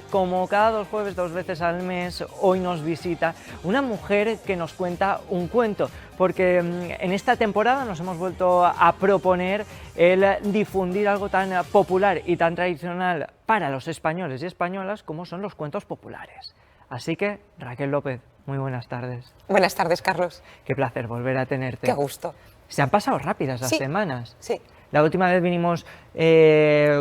como cada 2 jueves, 2 veces al mes, hoy nos visita una mujer que nos cuenta un cuento, porque en esta temporada nos hemos vuelto a proponer el difundir algo tan popular y tan tradicional para los españoles y españolas como son los cuentos populares. Así que, Raquel López, muy buenas tardes. Buenas tardes, Carlos. Qué placer volver a tenerte. Qué gusto. Se han pasado rápidas las semanas. Sí. La última vez vinimos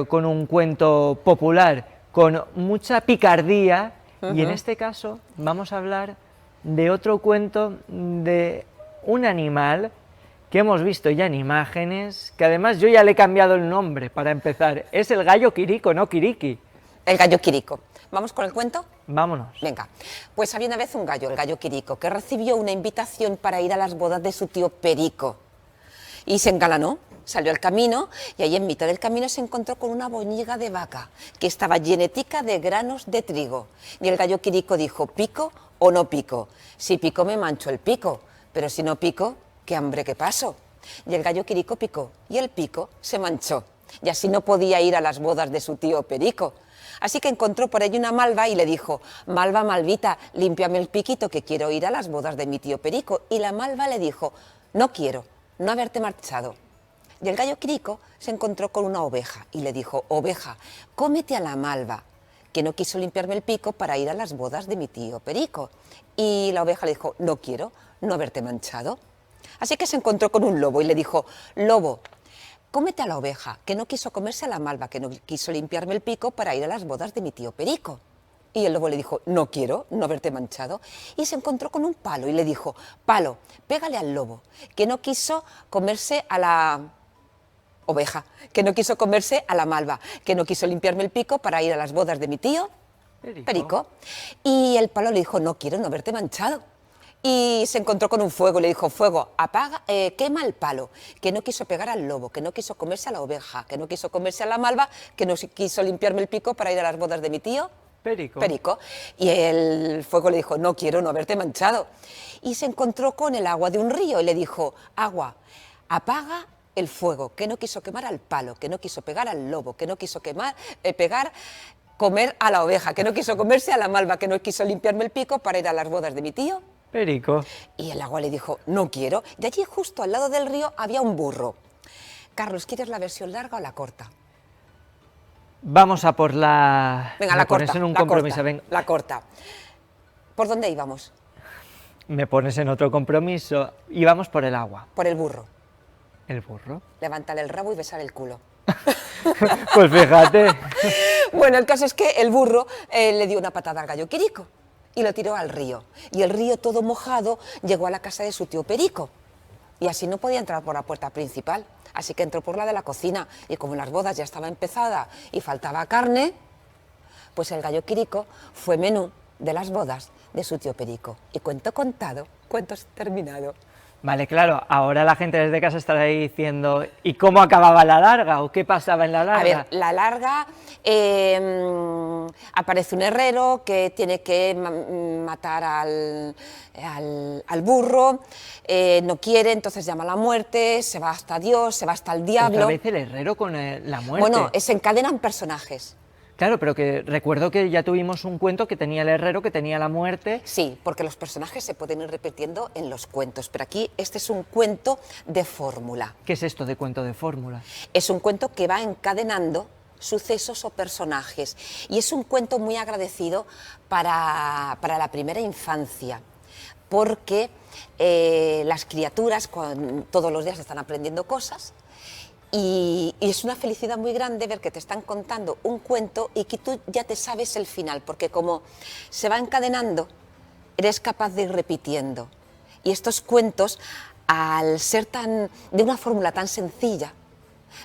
con un cuento popular con mucha picardía y en este caso vamos a hablar de otro cuento de un animal que hemos visto ya en imágenes, que además yo ya le he cambiado el nombre para empezar. Es el gallo Quirico, no Quiriqui. El gallo Quirico. ¿Vamos con el cuento? Vámonos. Venga. Pues había una vez un gallo, el gallo Quirico, que recibió una invitación para ir a las bodas de su tío Perico. Y se engalanó, salió al camino y ahí en mitad del camino se encontró con una boñiga de vaca que estaba llenetica de granos de trigo. Y el gallo Quirico dijo, ¿pico o no pico? Si pico me mancho el pico, pero si no pico, qué hambre que paso. Y el gallo Quirico picó y el pico se manchó. Y así no podía ir a las bodas de su tío Perico. Así que encontró por allí una malva y le dijo, malva, malvita, límpiame el piquito que quiero ir a las bodas de mi tío Perico. Y la malva le dijo, no quiero, no haberte marchado. Y el gallo Quirico se encontró con una oveja y le dijo, oveja, cómete a la malva, que no quiso limpiarme el pico para ir a las bodas de mi tío Perico. Y la oveja le dijo, no quiero, no haberte manchado. Así que se encontró con un lobo y le dijo, lobo, cómete a la oveja, que no quiso comerse a la malva, que no quiso limpiarme el pico para ir a las bodas de mi tío Perico. Y el lobo le dijo, no quiero, no haberte manchado. Y se encontró con un palo y le dijo, palo, pégale al lobo, que no quiso comerse a la oveja, que no quiso comerse a la malva, que no quiso limpiarme el pico para ir a las bodas de mi tío Perico. Y el palo le dijo, no quiero, no haberte manchado. Y se encontró con un fuego, le dijo, fuego, apaga, quema el palo, que no quiso pegar al lobo, que no quiso comerse a la oveja, que no quiso comerse a la malva, que no quiso limpiarme el pico para ir a las bodas de mi tío Perico. Y el fuego le dijo, no quiero, no haberte manchado. Y se encontró con el agua de un río y le dijo, agua, apaga el fuego, que no quiso quemar al palo, que no quiso pegar al lobo, que no quiso comer a la oveja, que no quiso comerse a la malva, que no quiso limpiarme el pico para ir a las bodas de mi tío Perico. Y el agua le dijo, no quiero. Y allí justo al lado del río había un burro. Carlos, ¿quieres la versión larga o la corta? Vamos a por la... Venga, la corta. En un compromiso. Corta, la corta. ¿Por dónde íbamos? Me pones en otro compromiso. Y vamos por el agua. Por el burro. ¿El burro? Levantar el rabo y besar el culo. Pues fíjate. Bueno, el caso es que el burro le dio una patada al gallo Quirico y lo tiró al río. Y el río, todo mojado, llegó a la casa de su tío Perico. Y así no podía entrar por la puerta principal. Así que entró por la de la cocina. Y como las bodas ya estaba empezada y faltaba carne, pues el gallo Quirico fue menú de las bodas de su tío Perico. Y cuento contado, cuento terminado. Vale, claro, ahora la gente desde casa estará ahí diciendo ¿y cómo acababa la larga? ¿O qué pasaba en la larga? A ver, la larga, aparece un herrero que tiene que matar al burro, no quiere, entonces llama a la muerte, se va hasta Dios, se va hasta el diablo. ¿Otra vez el herrero con la muerte? Bueno, se encadenan personajes. Claro, pero que recuerdo que ya tuvimos un cuento que tenía el herrero, que tenía la muerte. Sí, porque los personajes se pueden ir repitiendo en los cuentos, pero aquí este es un cuento de fórmula. ¿Qué es esto de cuento de fórmula? Es un cuento que va encadenando sucesos o personajes y es un cuento muy agradecido para la primera infancia, porque las criaturas todos los días están aprendiendo cosas. Y es una felicidad muy grande ver que te están contando un cuento y que tú ya te sabes el final, porque como se va encadenando, eres capaz de ir repitiendo. Y estos cuentos, al ser de una fórmula tan sencilla,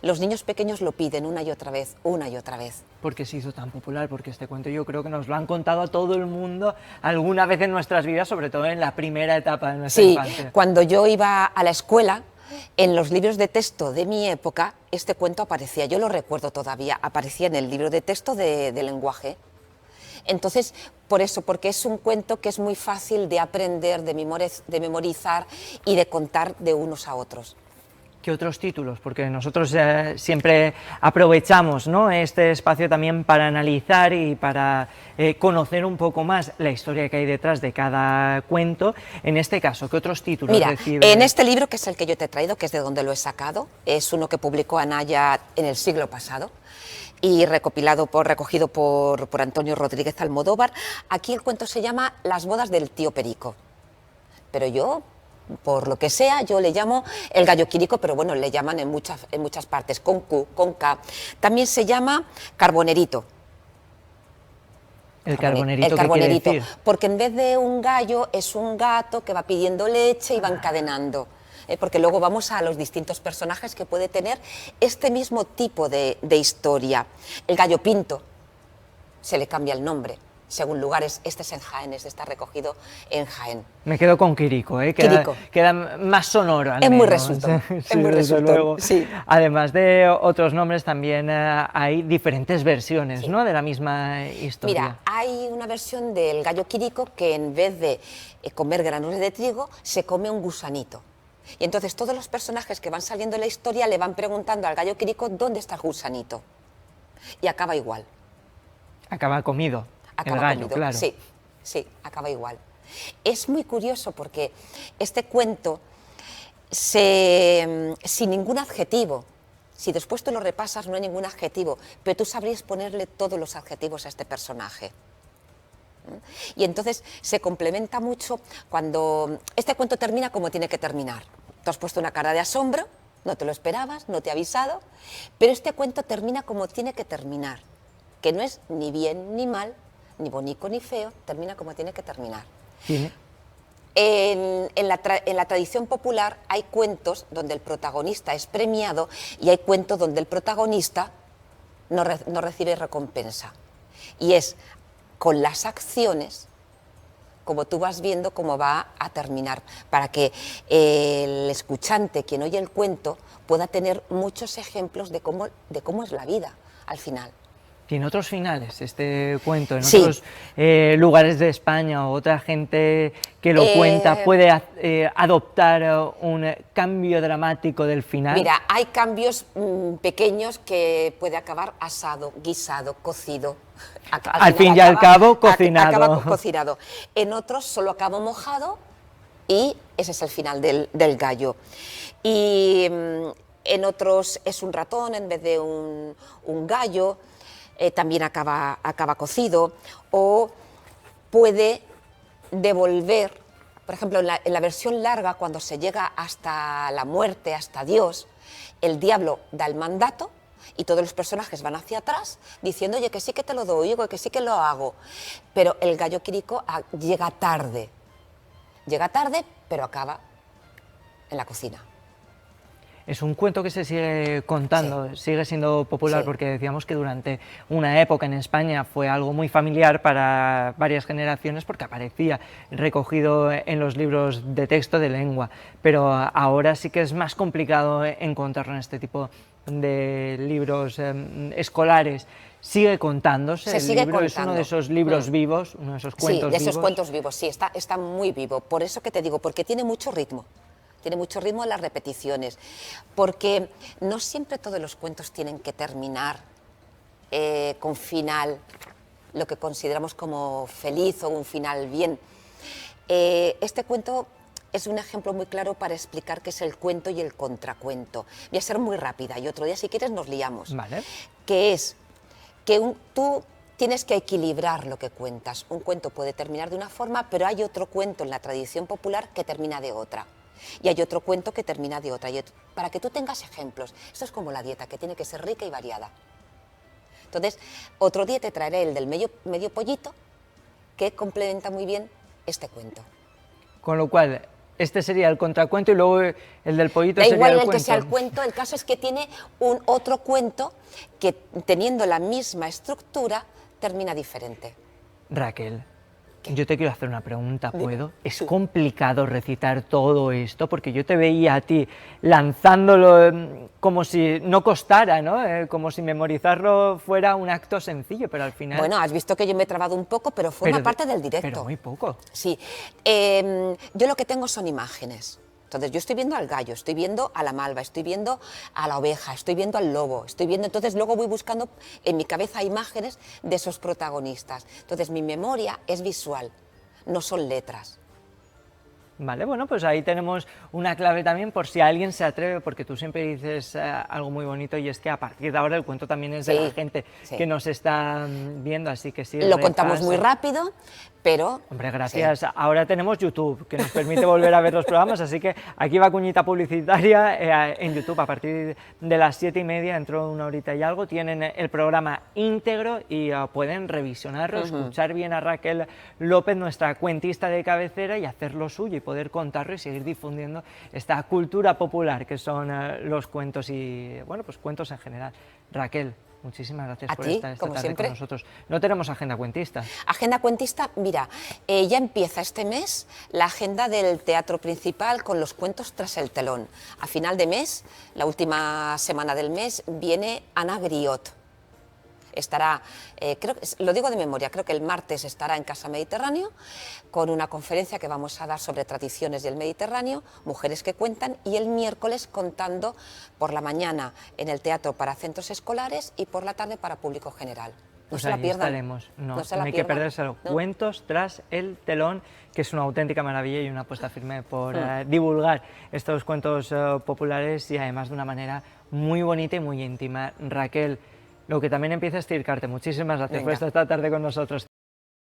los niños pequeños lo piden una y otra vez, una y otra vez. ¿Por qué se hizo tan popular? Porque este cuento yo creo que nos lo han contado a todo el mundo alguna vez en nuestras vidas, sobre todo en la primera etapa de nuestra infancia. Sí, cuando yo iba a la escuela, en los libros de texto de mi época, este cuento aparecía, yo lo recuerdo todavía, aparecía en el libro de texto de lenguaje. Entonces, por eso, porque es un cuento que es muy fácil de aprender, de memorizar y de contar de unos a otros. ¿Qué otros títulos? Porque nosotros siempre aprovechamos, ¿no?, este espacio también para analizar y para conocer un poco más la historia que hay detrás de cada cuento. En este caso, ¿qué otros títulos Mira, recibe? en este libro, que es el que yo te he traído, que es de donde lo he sacado, es uno que publicó Anaya en el siglo pasado y recogido por Antonio Rodríguez Almodóvar. Aquí el cuento se llama Las bodas del tío Perico, pero yo, por lo que sea, yo le llamo el gallo Quirico, pero bueno, le llaman en muchas partes, con Q, con K. También se llama Carbonerito. El carbonerito, El carbonerito, ¿qué quiere decir? porque en vez de un gallo es un gato que va pidiendo leche y va encadenando. Porque luego vamos a los distintos personajes que puede tener este mismo tipo de historia. El gallo pinto, se le cambia el nombre según lugares. Este es en Jaén, este está recogido en Jaén. Me quedo con Quirico, Quirico. Queda más sonoro al Es muy menos. resultón, Sí, es muy desde resultón, luego. sí. Además de otros nombres, también hay diferentes versiones, ¿no?, de la misma historia. Mira, hay una versión del gallo Quirico que en vez de comer granos de trigo, se come un gusanito. Y entonces todos los personajes que van saliendo en la historia le van preguntando al gallo Quirico dónde está el gusanito. Y acaba igual. Acaba comido, Acaba el gallo, comido. claro. Sí, sí, acaba igual. Es muy curioso porque este cuento, sin ningún adjetivo, si después tú lo repasas no hay ningún adjetivo, pero tú sabrías ponerle todos los adjetivos a este personaje. Y entonces se complementa mucho cuando este cuento termina como tiene que terminar. Tú has puesto una cara de asombro, no te lo esperabas, no te he avisado, pero este cuento termina como tiene que terminar, que no es ni bien ni mal, ni bonito ni feo, termina como tiene que terminar. ¿Tiene? En la tradición popular hay cuentos donde el protagonista es premiado y hay cuentos donde el protagonista no recibe recompensa. Y es con las acciones, como tú vas viendo cómo va a terminar, para que el escuchante, quien oye el cuento, pueda tener muchos ejemplos de cómo es la vida al final. ¿Tiene otros finales este cuento? ¿En Sí. otros lugares de España o otra gente que lo cuenta puede adoptar un cambio dramático del final? Mira, hay cambios pequeños que puede acabar asado, guisado, cocido. Al fin y al cabo, cocinado. Acaba cocinado. En otros solo acaba mojado y ese es el final del gallo. Y en otros es un ratón en vez de un gallo. También acaba cocido, o puede devolver, por ejemplo, en la versión larga, cuando se llega hasta la muerte, hasta Dios, el diablo da el mandato y todos los personajes van hacia atrás diciendo, oye, que sí que te lo doy, oye, que sí que lo hago, pero el gallo Quirico llega tarde, pero acaba en la cocina. Es un cuento que se sigue contando, Sí. sigue siendo popular, Sí. porque decíamos que durante una época en España fue algo muy familiar para varias generaciones porque aparecía recogido en los libros de texto de lengua, pero ahora sí que es más complicado encontrarlo en este tipo de libros escolares. ¿Sigue contándose? Se sigue libro contando. Es uno de esos libros vivos, uno de esos cuentos Sí, de esos vivos. cuentos vivos, sí, está muy vivo. Por eso que te digo, porque tiene mucho ritmo las repeticiones, porque no siempre todos los cuentos tienen que terminar con final, lo que consideramos como feliz o un final bien. Este cuento es un ejemplo muy claro para explicar qué es el cuento y el contracuento. Voy a ser muy rápida y otro día, si quieres, nos liamos. Vale. Que es que tú tienes que equilibrar lo que cuentas. Un cuento puede terminar de una forma, pero hay otro cuento en la tradición popular que termina de otra. Y hay otro cuento que termina de otra. Para que tú tengas ejemplos. Esto es como la dieta, que tiene que ser rica y variada. Entonces, otro día te traeré el del medio pollito, que complementa muy bien este cuento. Con lo cual, este sería el contracuento y luego el del pollito Da sería igual el el cuento. que sea el cuento, el caso es que tiene un otro cuento que, teniendo la misma estructura, termina diferente. Raquel, yo te quiero hacer una pregunta, ¿puedo? ¿Es Sí. complicado recitar todo esto? Porque yo te veía a ti lanzándolo como si no costara, ¿no? Como si memorizarlo fuera un acto sencillo, pero al final... Bueno, has visto que yo me he trabado un poco, pero forma parte del directo. Pero muy poco. Sí, yo lo que tengo son imágenes. Entonces yo estoy viendo al gallo, estoy viendo a la malva, estoy viendo a la oveja, estoy viendo al lobo, estoy viendo, entonces luego voy buscando en mi cabeza imágenes de esos protagonistas. Entonces mi memoria es visual, no son letras. Vale, bueno, pues ahí tenemos una clave también por si alguien se atreve, porque tú siempre dices algo muy bonito y es que a partir de ahora el cuento también es de la gente que nos está viendo, así que sí. Lo contamos muy rápido, pero... Hombre, gracias. Ahora tenemos YouTube, que nos permite volver a ver los programas, así que aquí va cuñita publicitaria en YouTube. A partir de las 7:30, dentro de una horita y algo, tienen el programa íntegro y pueden revisionarlo, escuchar bien a Raquel López, nuestra cuentista de cabecera, y hacer lo suyo y poder contarlo y seguir difundiendo esta cultura popular que son los cuentos y, bueno, pues cuentos en general. Raquel, muchísimas gracias por estar esta tarde con nosotros. No tenemos agenda cuentista. Agenda cuentista, mira, ya empieza este mes la agenda del Teatro Principal con los cuentos tras el telón. A final de mes, la última semana del mes, viene Ana Griot. Estará, creo, lo digo de memoria, creo que el martes estará en Casa Mediterráneo con una conferencia que vamos a dar sobre tradiciones del Mediterráneo, mujeres que cuentan, y el miércoles contando por la mañana en el teatro para centros escolares y por la tarde para público general. No Pues se la ahí pierdan. estaremos. No hay que pierdan. perdérselo. No. Cuentos tras el telón, que es una auténtica maravilla y una apuesta firme por divulgar estos cuentos populares y además de una manera muy bonita y muy íntima. Raquel, lo que también empieza es circarte. Muchísimas gracias por estar esta tarde con nosotros.